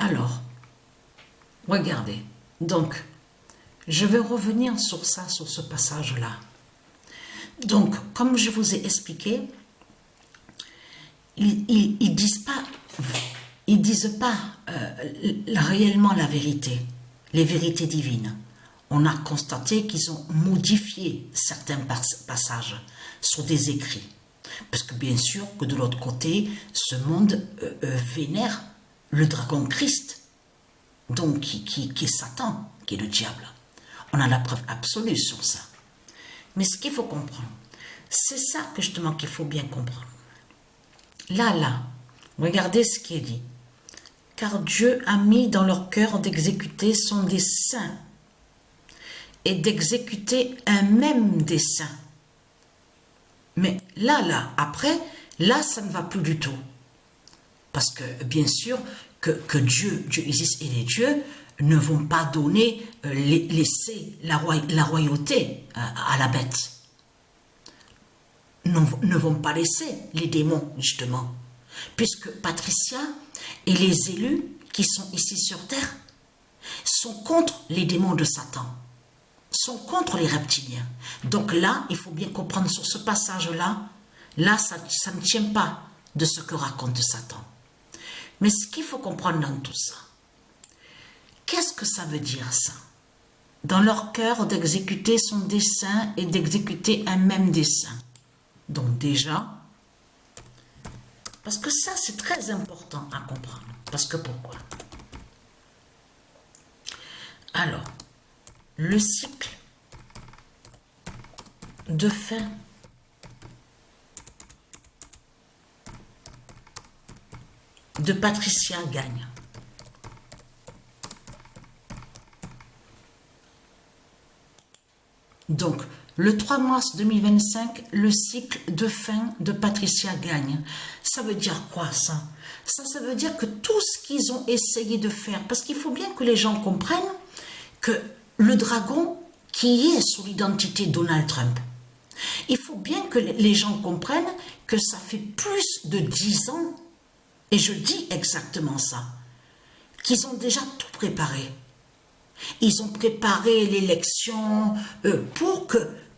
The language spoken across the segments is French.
Alors, regardez. Donc, je vais revenir sur ça, sur ce passage-là. Donc, comme je vous ai expliqué, ils disent pas réellement la vérité, les vérités divines. On a constaté qu'ils ont modifié certains passages sur des écrits. Parce que bien sûr que de l'autre côté, ce monde vénère le dragon Christ, donc qui est Satan, qui est le diable. On a la preuve absolue sur ça. Mais ce qu'il faut comprendre, c'est ça que justement qu'il faut bien comprendre. Là, regardez ce qui est dit. Car Dieu a mis dans leur cœur d'exécuter son dessein et d'exécuter un même dessein. Mais là, après, là, ça ne va plus du tout. Parce que, bien sûr, que Dieu existe et les dieux ne vont pas donner, laisser la royauté à la bête. Ne vont pas laisser les démons, justement. Puisque Patricia et les élus qui sont ici sur terre sont contre les démons de Satan, sont contre les reptiliens. Donc là, il faut bien comprendre sur ce passage-là, là, ça ne tient pas de ce que raconte Satan. Mais ce qu'il faut comprendre dans tout ça, qu'est-ce que ça veut dire ça? Dans leur cœur d'exécuter son dessein et d'exécuter un même dessein. Donc déjà, parce que ça c'est très important à comprendre. Parce que pourquoi? Alors, le cycle de fin de Patricia gagne. Donc, le 3 mars 2025, le cycle de fin de Patricia gagne. Ça veut dire quoi ça? Ça veut dire que tout ce qu'ils ont essayé de faire, parce qu'il faut bien que les gens comprennent que le dragon qui est sous l'identité Donald Trump, il faut bien que les gens comprennent que ça fait plus de 10 ans, et je dis exactement ça, qu'ils ont déjà tout préparé. Ils ont préparé l'élection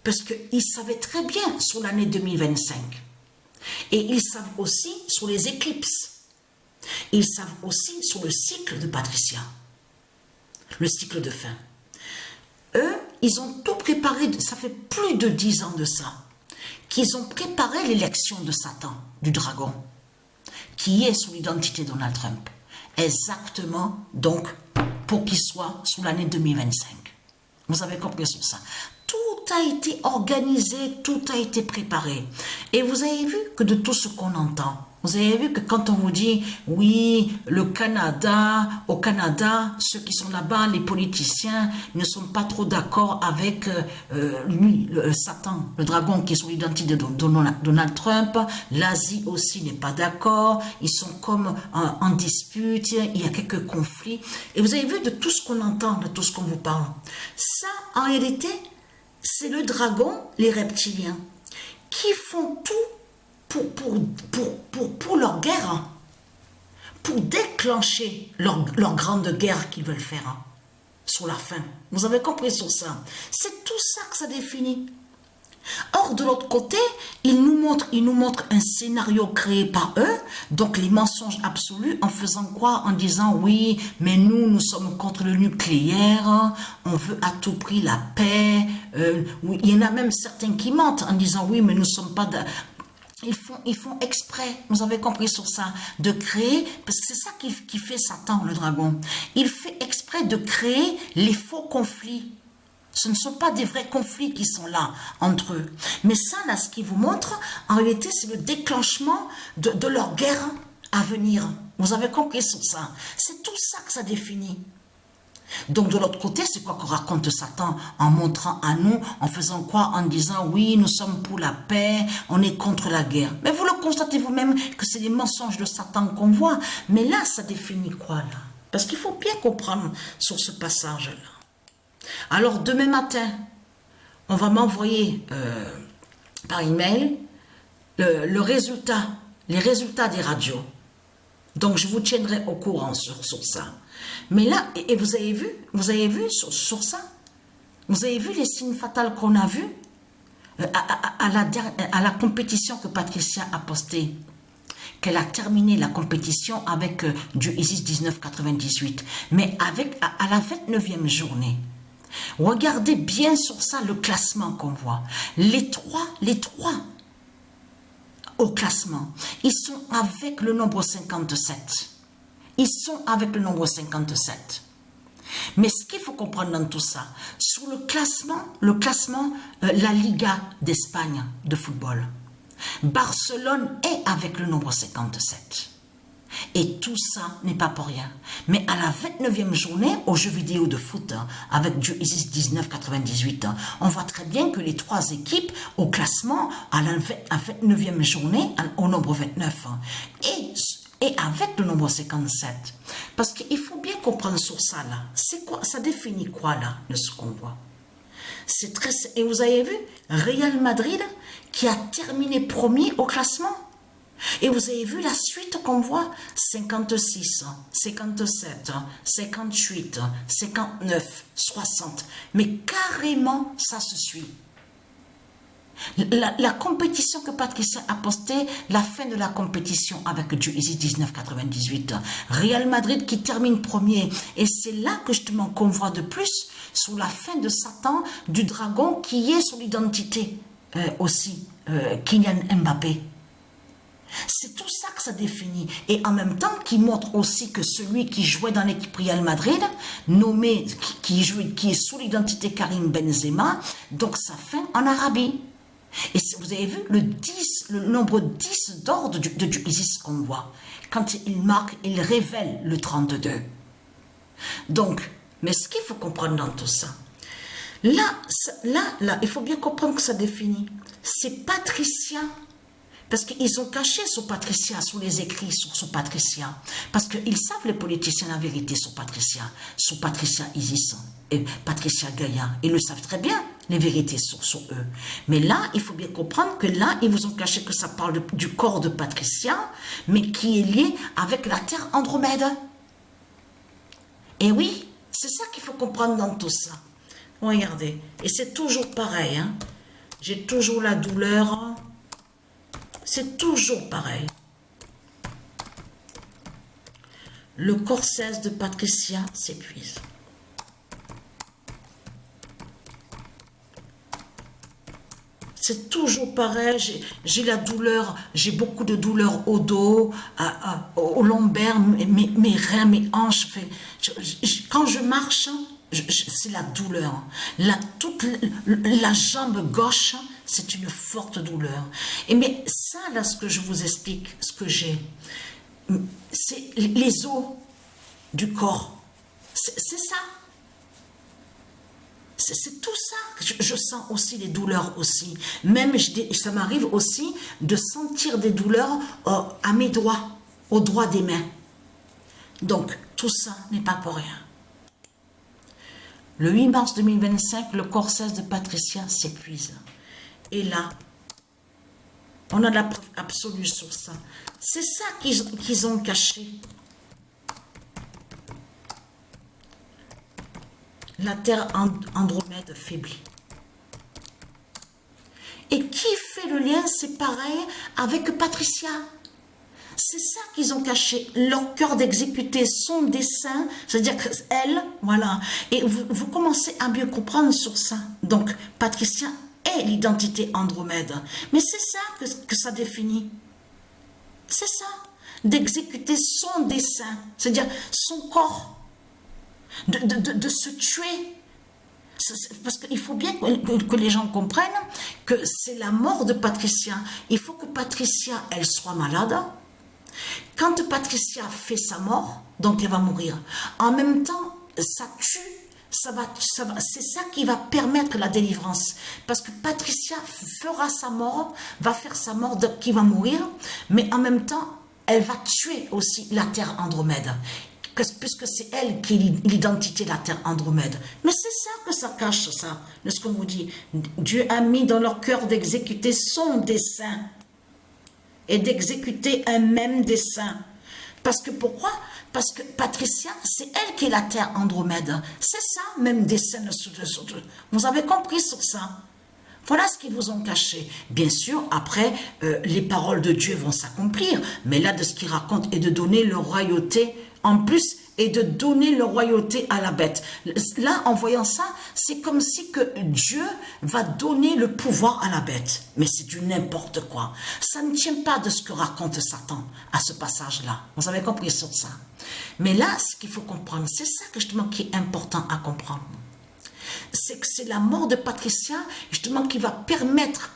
parce qu'ils savaient très bien sur l'année 2025. Et ils savent aussi sur les éclipses. Ils savent aussi sur le cycle de Patricia. Le cycle de fin. Eux, ils ont tout préparé, ça fait plus de 10 ans de ça, qu'ils ont préparé l'élection de Satan, du dragon, qui est sous l'identité de Donald Trump. Exactement, donc, pour qu'il soit sous l'année 2025. Vous avez compris sur ça. Tout a été organisé, tout a été préparé. Et vous avez vu que de tout ce qu'on entend, vous avez vu que quand on vous dit, oui, au Canada, ceux qui sont là-bas, les politiciens, ne sont pas trop d'accord avec lui, Satan, le dragon qui est sous l'identité de Donald Trump. L'Asie aussi n'est pas d'accord. Ils sont comme en dispute, il y a quelques conflits. Et vous avez vu de tout ce qu'on entend, de tout ce qu'on vous parle. Ça, en réalité, c'est le dragon, les reptiliens, qui font tout pour leur guerre, pour déclencher leur grande guerre qu'ils veulent faire sur la fin. Vous avez compris sur ça? C'est tout ça que ça définit. Or, de l'autre côté, ils nous montrent un scénario créé par eux, donc les mensonges absolus, en faisant quoi? En disant, oui, mais nous sommes contre le nucléaire, on veut à tout prix la paix. Oui, il y en a même certains qui mentent en disant, oui, mais nous ne sommes pas... Ils font exprès, vous avez compris sur ça, de créer, parce que c'est ça qui fait Satan, le dragon. Il fait exprès de créer les faux conflits. Ce ne sont pas des vrais conflits qui sont là entre eux. Mais ça, là, ce qu'il vous montre, en réalité, c'est le déclenchement de leur guerre à venir. Vous avez compris sur ça. C'est tout ça que ça définit. Donc de l'autre côté, c'est quoi qu'on raconte Satan en montrant à nous, en faisant quoi? En disant, oui, nous sommes pour la paix, on est contre la guerre. Mais vous le constatez vous-même que c'est les mensonges de Satan qu'on voit. Mais là, ça définit quoi, là? Parce qu'il faut bien comprendre sur ce passage-là. Alors, demain matin, on va m'envoyer par email les résultats des radios. Donc, je vous tiendrai au courant sur ça. Mais là, et vous avez vu sur ça, vous avez vu les signes fatals qu'on a vus à la compétition que Patricia a postée, qu'elle a terminé la compétition avec du ISIS 1998, mais à la 29e journée. Regardez bien sur ça le classement qu'on voit. Les trois au classement, ils sont avec le nombre 57. Ils sont avec le nombre 57. Mais ce qu'il faut comprendre dans tout ça, sur le classement, la Liga d'Espagne de football, Barcelone est avec le nombre 57. Et tout ça n'est pas pour rien. Mais à la 29e journée, aux jeux vidéo de foot, avec du ISIS 1998, on voit très bien que les trois équipes au classement, à la 29e journée, au nombre 29, et avec le nombre 57. Parce qu'il faut bien comprendre sur ça là. C'est quoi? Ça définit quoi là, de ce qu'on voit? C'est très... Et vous avez vu, Real Madrid qui a terminé premier au classement. Et vous avez vu la suite qu'on voit, 56, 57, 58, 59, 60. Mais carrément, ça se suit. La compétition que Patricia a postée, la fin de la compétition avec du ISIS 1998, Real Madrid qui termine premier, et c'est là que justement qu'on voit de plus sur la fin de Satan du dragon qui est sur l'identité aussi, Kylian Mbappé. C'est tout ça que ça définit. Et en même temps, qui montre aussi que celui qui jouait dans l'équipe Real Madrid, nommé, qui est sous l'identité Karim Benzema, donc sa fin en Arabie. Et vous avez vu le nombre 10 d'ordre du ISIS qu'on voit. Quand il marque, il révèle le 32. Donc, mais ce qu'il faut comprendre dans tout ça, là, il faut bien comprendre que ça définit. C'est Patricia. Parce qu'ils ont caché sur Patricia, sur les écrits sur Patricia. Parce qu'ils savent, les politiciens, la vérité sur Patricia Isis et Patricia Gaïa. Ils le savent très bien, les vérités sur eux. Mais là, il faut bien comprendre que là, ils vous ont caché que ça parle du corps de Patricia, mais qui est lié avec la terre Andromède. Et oui, c'est ça qu'il faut comprendre dans tout ça. Regardez, et c'est toujours pareil, hein. J'ai toujours la douleur... C'est toujours pareil. Le corset de Patricia s'épuise. C'est toujours pareil. J'ai la douleur, j'ai beaucoup de douleur au dos, au lombaire, mes reins, mes hanches. Quand je marche, c'est la douleur. Toute la jambe gauche, c'est une forte douleur. Et mais ça, là, ce que je vous explique, ce que j'ai, c'est les os du corps. C'est ça. C'est tout ça. Je sens aussi les douleurs aussi. Même, ça m'arrive aussi de sentir des douleurs à mes doigts, aux doigts des mains. Donc, tout ça n'est pas pour rien. Le 8 mars 2025, le corset de Patricia s'épuise. Et là, on a la preuve absolue sur ça. C'est ça qu'ils ont caché. La terre Andromède faiblit. Et qui fait le lien? C'est pareil avec Patricia. C'est ça qu'ils ont caché. Leur cœur d'exécuter son dessein, c'est-à-dire qu'elle, voilà. Et vous commencez à mieux comprendre sur ça. Donc, Patricia est l'identité Andromède. Mais c'est ça que ça définit. C'est ça. D'exécuter son dessein, c'est-à-dire son corps. De se tuer. Parce qu'il faut bien que les gens comprennent que c'est la mort de Patricia. Il faut que Patricia, elle soit malade. Quand Patricia fait sa mort, donc elle va mourir. En même temps, ça tue. C'est ça qui va permettre la délivrance. Parce que Patricia fera sa mort, va faire sa mort, qui va mourir. Mais en même temps, elle va tuer aussi la terre Andromède. Puisque c'est elle qui est l'identité de la terre Andromède. Mais c'est ça que ça cache, ça, de ce qu'on nous dit. Dieu a mis dans leur cœur d'exécuter son dessein et d'exécuter un même dessein. Parce que pourquoi? Parce que Patricia, c'est elle qui est la terre Andromède. C'est ça, même des scènes. Vous avez compris sur ça? Voilà ce qu'ils vous ont caché. Bien sûr, après, les paroles de Dieu vont s'accomplir. Mais là, de ce qu'il raconte est de donner leur royauté en plus et de donner leur royauté à la bête. Là, en voyant ça, c'est comme si que Dieu va donner le pouvoir à la bête. Mais c'est du n'importe quoi. Ça ne tient pas de ce que raconte Satan à ce passage-là. Vous avez compris sur ça. Mais là, ce qu'il faut comprendre, c'est ça que justement qui est important à comprendre. C'est que c'est la mort de Patricia, justement, qui va permettre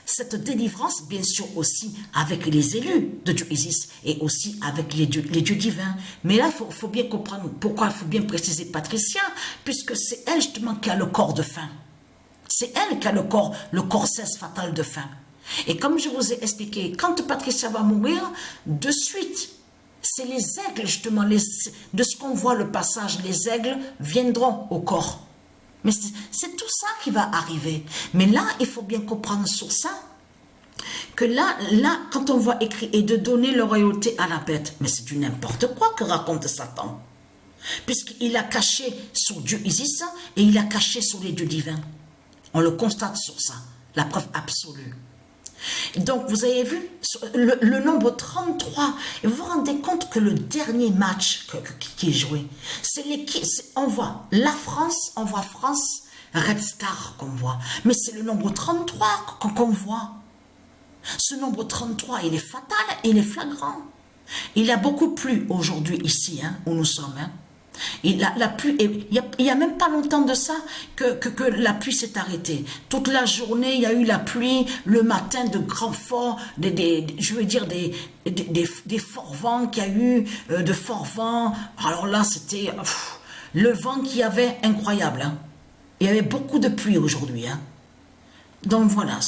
cette délivrance, bien sûr aussi avec les élus de Dieu Isis et aussi avec les dieux divins. Mais là, il faut bien comprendre pourquoi il faut bien préciser Patricia, puisque c'est elle justement qui a le corps de faim. C'est elle qui a le corps 16 fatal de faim. Et comme je vous ai expliqué, quand Patricia va mourir, de suite, c'est les aigles, justement, de ce qu'on voit le passage, les aigles viendront au corps. Mais c'est tout ça qui va arriver. Mais là, il faut bien comprendre sur ça, que là, quand on voit écrit, et de donner leur royauté à la bête, mais c'est du n'importe quoi que raconte Satan. Puisqu'il a caché sur Dieu Isis, et il a caché sur les dieux divins. On le constate sur ça, la preuve absolue. Donc, vous avez vu le nombre 33. Et vous vous rendez compte que le dernier match qui est joué, c'est l'équipe. On voit la France, on voit France, Red Star qu'on voit. Mais c'est le nombre 33 qu'on voit. Ce nombre 33, il est fatal, il est flagrant. Il a beaucoup plu aujourd'hui ici, hein, où nous sommes. Hein. La pluie, il y a même pas longtemps de ça que la pluie s'est arrêtée. Toute la journée, il y a eu la pluie, le matin de grands forts, je veux dire des forts vents qu'il y a eu, de forts vents. Alors là, c'était le vent qu'il y avait incroyable. Hein. Il y avait beaucoup de pluie aujourd'hui. Hein. Donc voilà.